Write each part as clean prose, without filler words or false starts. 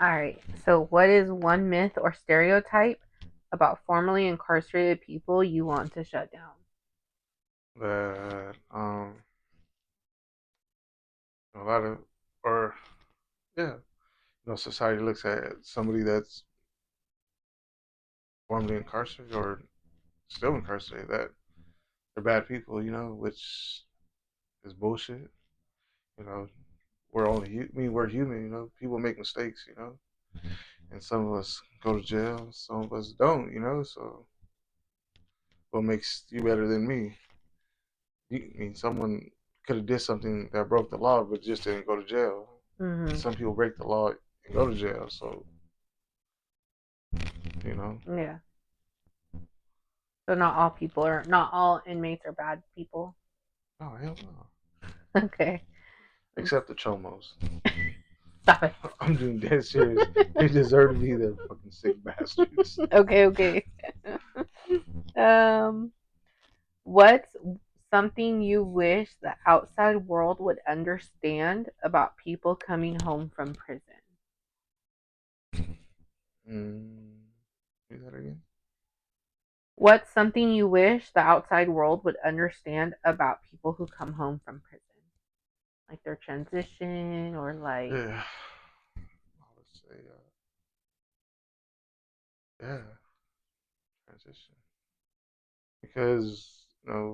All right. So, what is one myth or stereotype about formerly incarcerated people you want to shut down? That a lot of or yeah, society looks at somebody that's formerly incarcerated or still incarcerated that they're bad people, which is bullshit. You know, I mean, we're human. People make mistakes. And some of us go to jail, some of us don't. So what makes you better than me? I mean, someone could have did something that broke the law, but just didn't go to jail. Hmm. Some people break the law and go to jail. So you know, Yeah. So, not all inmates are bad people. oh hell no. Okay. Except the chomos. Stop it. I'm doing dead serious. They deserve to be there, fucking sick bastards. Okay, okay. Um, what's something you wish the outside world would understand about people coming home from prison? Do that again. What's something you wish the outside world would understand about people who come home from prison? Like their transition or like, Yeah, I would say, yeah, transition. Because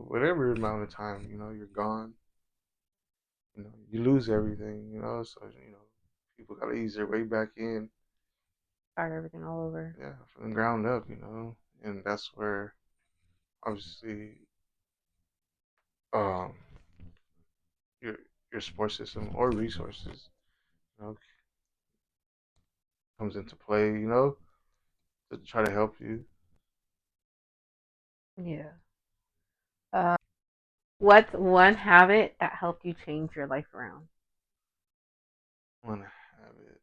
whatever amount of time, you're gone. You lose everything. So people gotta ease their way back in. start everything all over. Yeah, from the ground up. And that's where obviously um your your support system or resources, you know, comes into play. To try to help you. Yeah. Uh, what's one habit that helped you change your life around? One habit,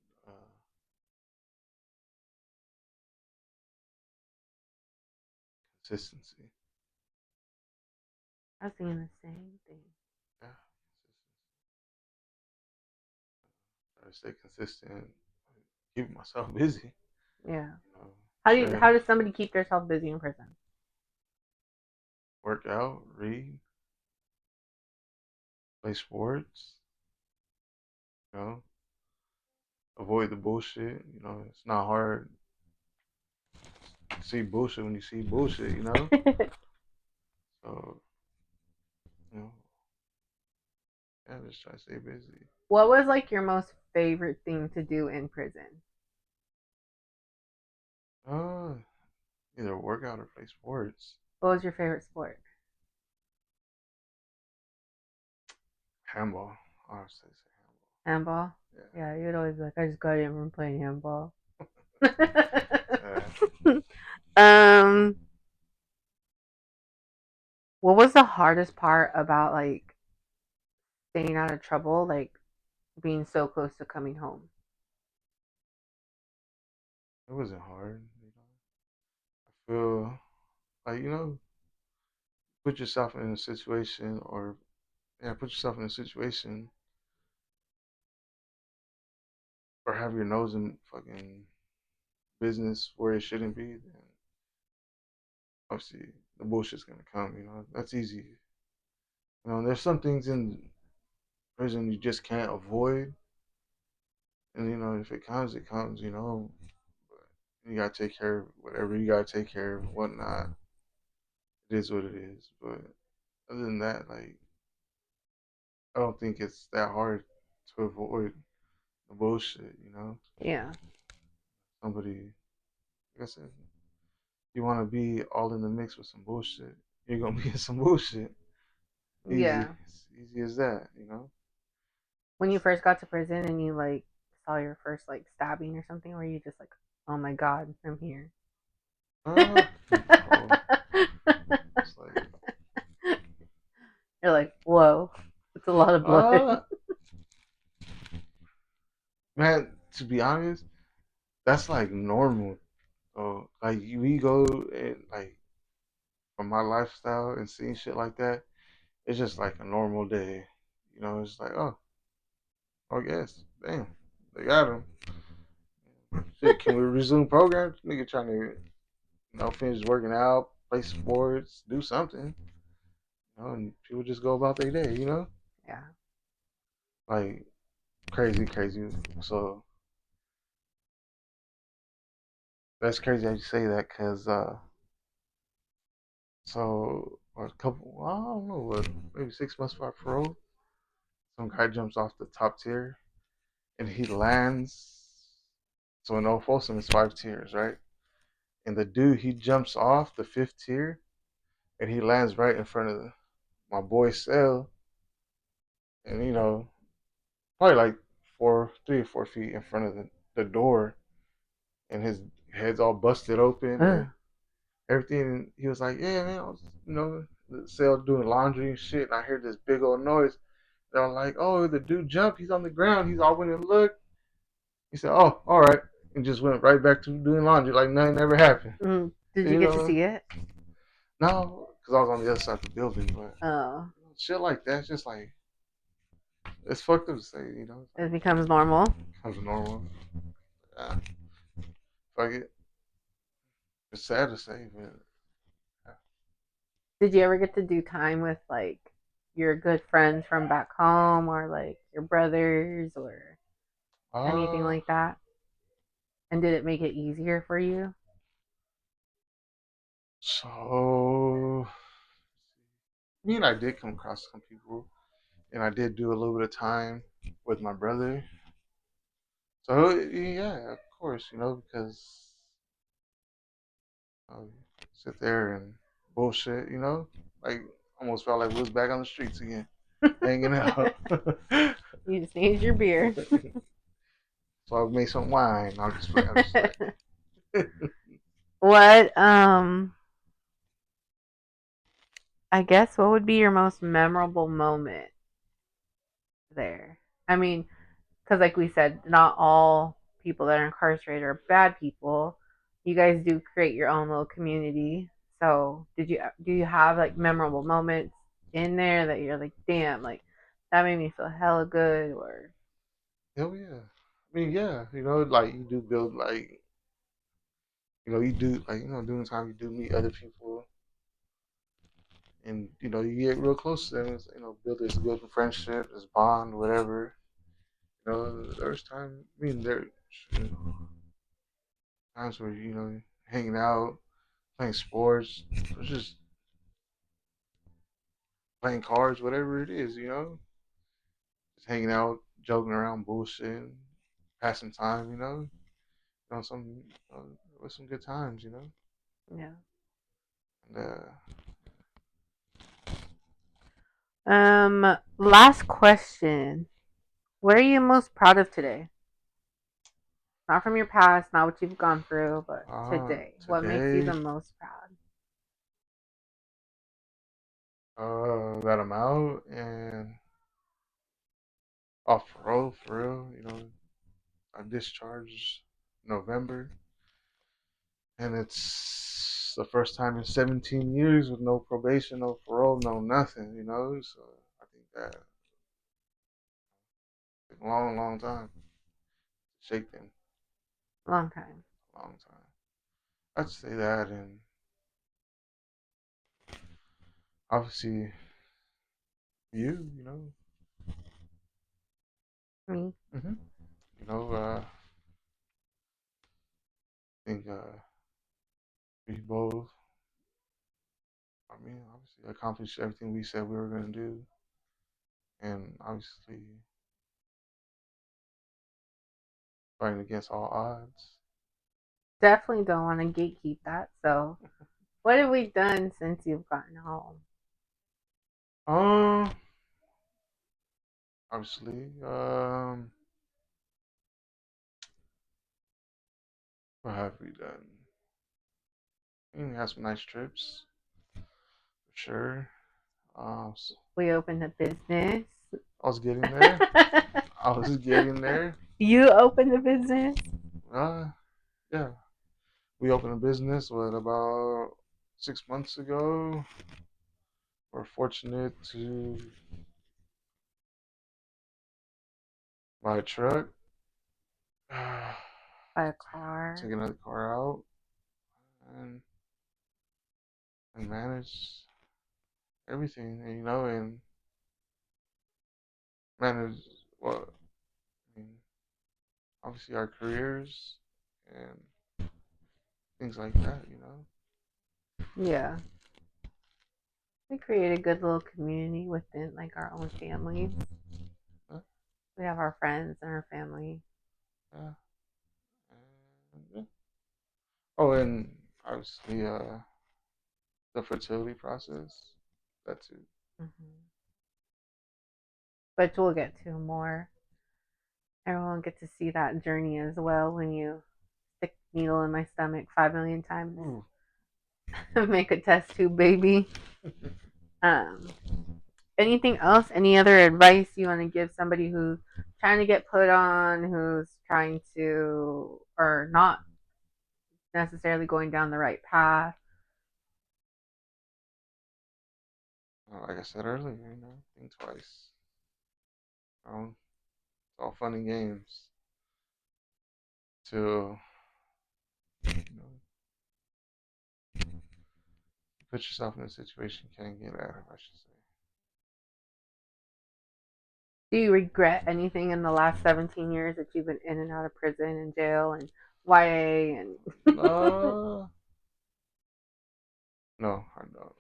consistency. I was thinking the same thing. Yeah, try to stay consistent, keep myself busy. Yeah. Share, How does somebody keep themselves busy in prison? work out, read, play sports. You know, avoid the bullshit. It's not hard to see bullshit when you see bullshit. So you know, yeah, just try to stay busy. What was like your most favorite thing to do in prison? Uh, Either work out or play sports. What was your favorite sport? Handball. I would say Handball. handball. Yeah, you'd always be like, I just got in from playing handball. Yeah. um, what was the hardest part about like staying out of trouble, like being so close to coming home? It wasn't hard. I feel like put yourself in a situation, or yeah, put yourself in a situation, or have your nose in fucking business where it shouldn't be. Then obviously the bullshit's gonna come. That's easy. There's some things in prison you just can't avoid, and if it comes, it comes. But you gotta take care of whatever you gotta take care of, whatnot. It is what it is. But other than that, like I don't think it's that hard to avoid the bullshit. Yeah. Somebody, like I said, you want to be all in the mix with some bullshit, you're gonna be in some bullshit. Easy, Yeah. it's easy as that. When you first got to prison and you like saw your first like stabbing or something, were you just like, oh my god, I'm here? No, it's like, You're like, whoa, it's a lot of blood. uh, man, to be honest, that's like normal. Like we go and like from my lifestyle and seeing shit like that, it's just like a normal day. It's like, oh, I guess, damn, they got him. Shit, can we resume programs? Nigga trying to, finish working out, play sports, do something. And people just go about their day, Yeah. like crazy, crazy. So that's crazy how you say that, cause so or a couple, I don't know, what, maybe 6 months before parole, some guy jumps off the top tier and he lands. So in Old Folsom, it's 5 tiers, right? And the dude, he jumps off the fifth tier and he lands right in front of my boy's cell, and probably like 3 or 4 feet in front of the door, and his head's all busted open Ugh. and everything. And he was like, "Yeah, man, I was, the cell doing laundry and shit, and I heard this big old noise." They're like, "Oh, the dude jumped. He's on the ground." He's all went and looked. He said, "Oh, all right," and just went right back to doing laundry like nothing ever happened. Did you You get to know, see it? no, because I was on the other side of the building, but Oh, shit like that, it's just like it's fucked up to say. It's like it becomes normal. comes normal. Yeah, fuck it. It's sad to say, but Did you ever get to do time with like your good friends from back home or like your brothers or anything uh, like that? And did it make it easier for you? so me and I did come across some people, and I did do a little bit of time with my brother. So yeah, of course, because um, sit there and bullshit, like almost felt like we was back on the streets again, hanging out. You just need your beer. So I made some wine. I'll just play. I'm just like, What I guess what would be your most memorable moment there? I mean, because like we said, not all people that are incarcerated are bad people. You guys do create your own little community. So, do you have like memorable moments in there that you're like, damn, like that made me feel hella good, or hell yeah. I mean, yeah, like you do build like, you do like, during the time you do meet other people, and you get real close to them. Build this good friendship, this bond, whatever. There's time. I mean, there times where hanging out, playing sports, or just playing cards, whatever it is. Just hanging out, joking around, bullshitting, passing time. Some with some good times. yeah. And Last question. What are you most proud of today? Not from your past, not what you've gone through, but today. What makes you the today, most proud? that I'm out and off parole for real. I discharged November, and it's the first time in 17 years with no probation, no parole, no nothing. So I think that a long, long time. Shake them, Long time. long time. I'd say that, and obviously you. Me. hmm I think we both. I mean, obviously accomplished everything we said we were gonna do, and obviously fighting against all odds. Definitely don't want to gatekeep that. So, what have we done since you've gotten home? Um, obviously, what have we done? We had some nice trips, for sure. So We opened a business. I was getting there. I was getting there. You opened a business. Uh, yeah, we opened a business. What about 6 months ago? We're fortunate to buy a truck. Buy a car. take another car out, and manage everything, and manage well, I mean, obviously our careers and things like that. Yeah. We create a good little community within like our own families. Yeah, We have our friends and our family. yeah, and, yeah. Oh, and obviously, the fertility process, that too. Hmm. But we'll get to more. Everyone will get to see that journey as well when you stick a needle in my stomach 5 million times. Ooh. Make a test tube baby. Um, anything else? Any other advice you want to give somebody who's trying to get put on, who's trying to, or not necessarily going down the right path? Like I said earlier, think twice. It's all fun and games till you put yourself in a situation you can't get out of, I should say. Do you regret anything in the last 17 years that you've been in and out of prison and jail and YA and No, no, I don't.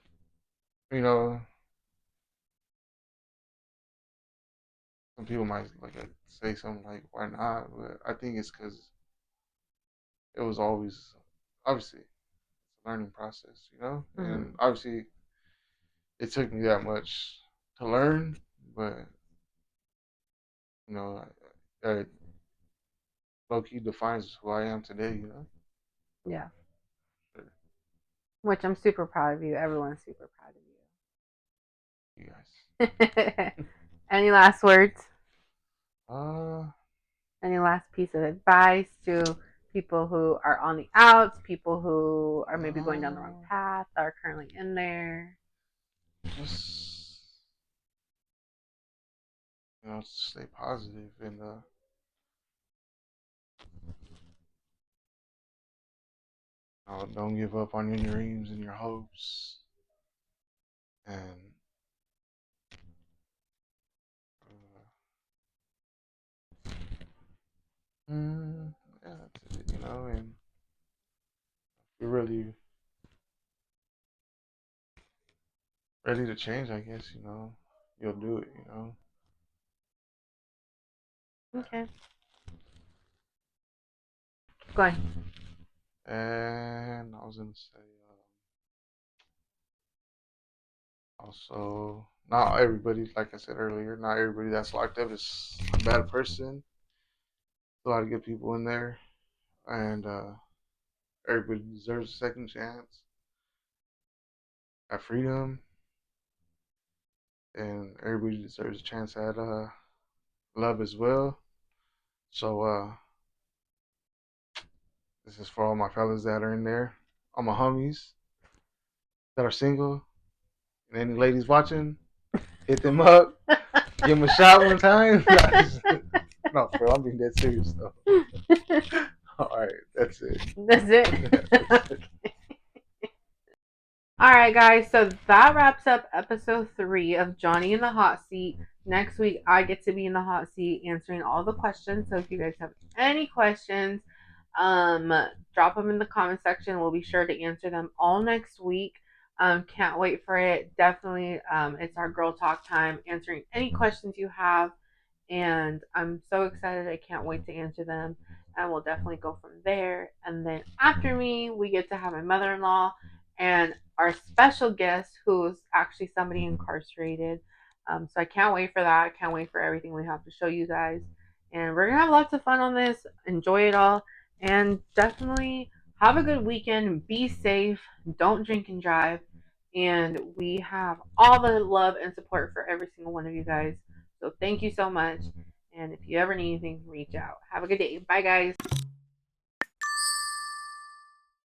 You know, some people might like say something like, "Why not?" But I think it's because it was always, obviously, it's a learning process. And Mhm. obviously, it took me that much to learn, but you know, that low key defines who I am today. Yeah. Sure. Which I'm super proud of you. Everyone's super proud You guys. of you. Any last words? Uh, Any last piece of advice to people who are on the outs, people who are maybe going down the wrong uh, path, are currently in there? just stay positive and don't give up on your dreams and your hopes. And uh, yeah, that's it. And if you're really ready to change, I guess you'll do it. Okay. Go ahead. And I was gonna say, also, not everybody, like I said earlier, not everybody that's locked up is a bad person. A lot of good people in there, and everybody deserves a second chance at freedom, and everybody deserves a chance at love as well. So this is for all my fellas that are in there, all my homies that are single, and any ladies watching, hit them up, give them a shot one time. No, for real, I'm being dead serious though. All right, that's it. That's That's it. it. All right, guys. So that wraps up episode 3 of Johnny in the Hot Seat. Next week, I get to be in the hot seat answering all the questions. So if you guys have any questions, um, drop them in the comment section. We'll be sure to answer them all next week. Can't wait for it. Definitely, it's our girl talk time, answering any questions you have. And I'm so excited. I can't wait to answer them. And we'll definitely go from there. And then after me, we get to have my mother in law and our special guest, who's actually somebody incarcerated. So I can't wait for that. I can't wait for everything we have to show you guys. And we're going to have lots of fun on this. Enjoy it all. And definitely have a good weekend. Be safe. Don't drink and drive. And we have all the love and support for every single one of you guys. So thank you so much. And if you ever need anything, reach out. Have a good day. Bye, guys.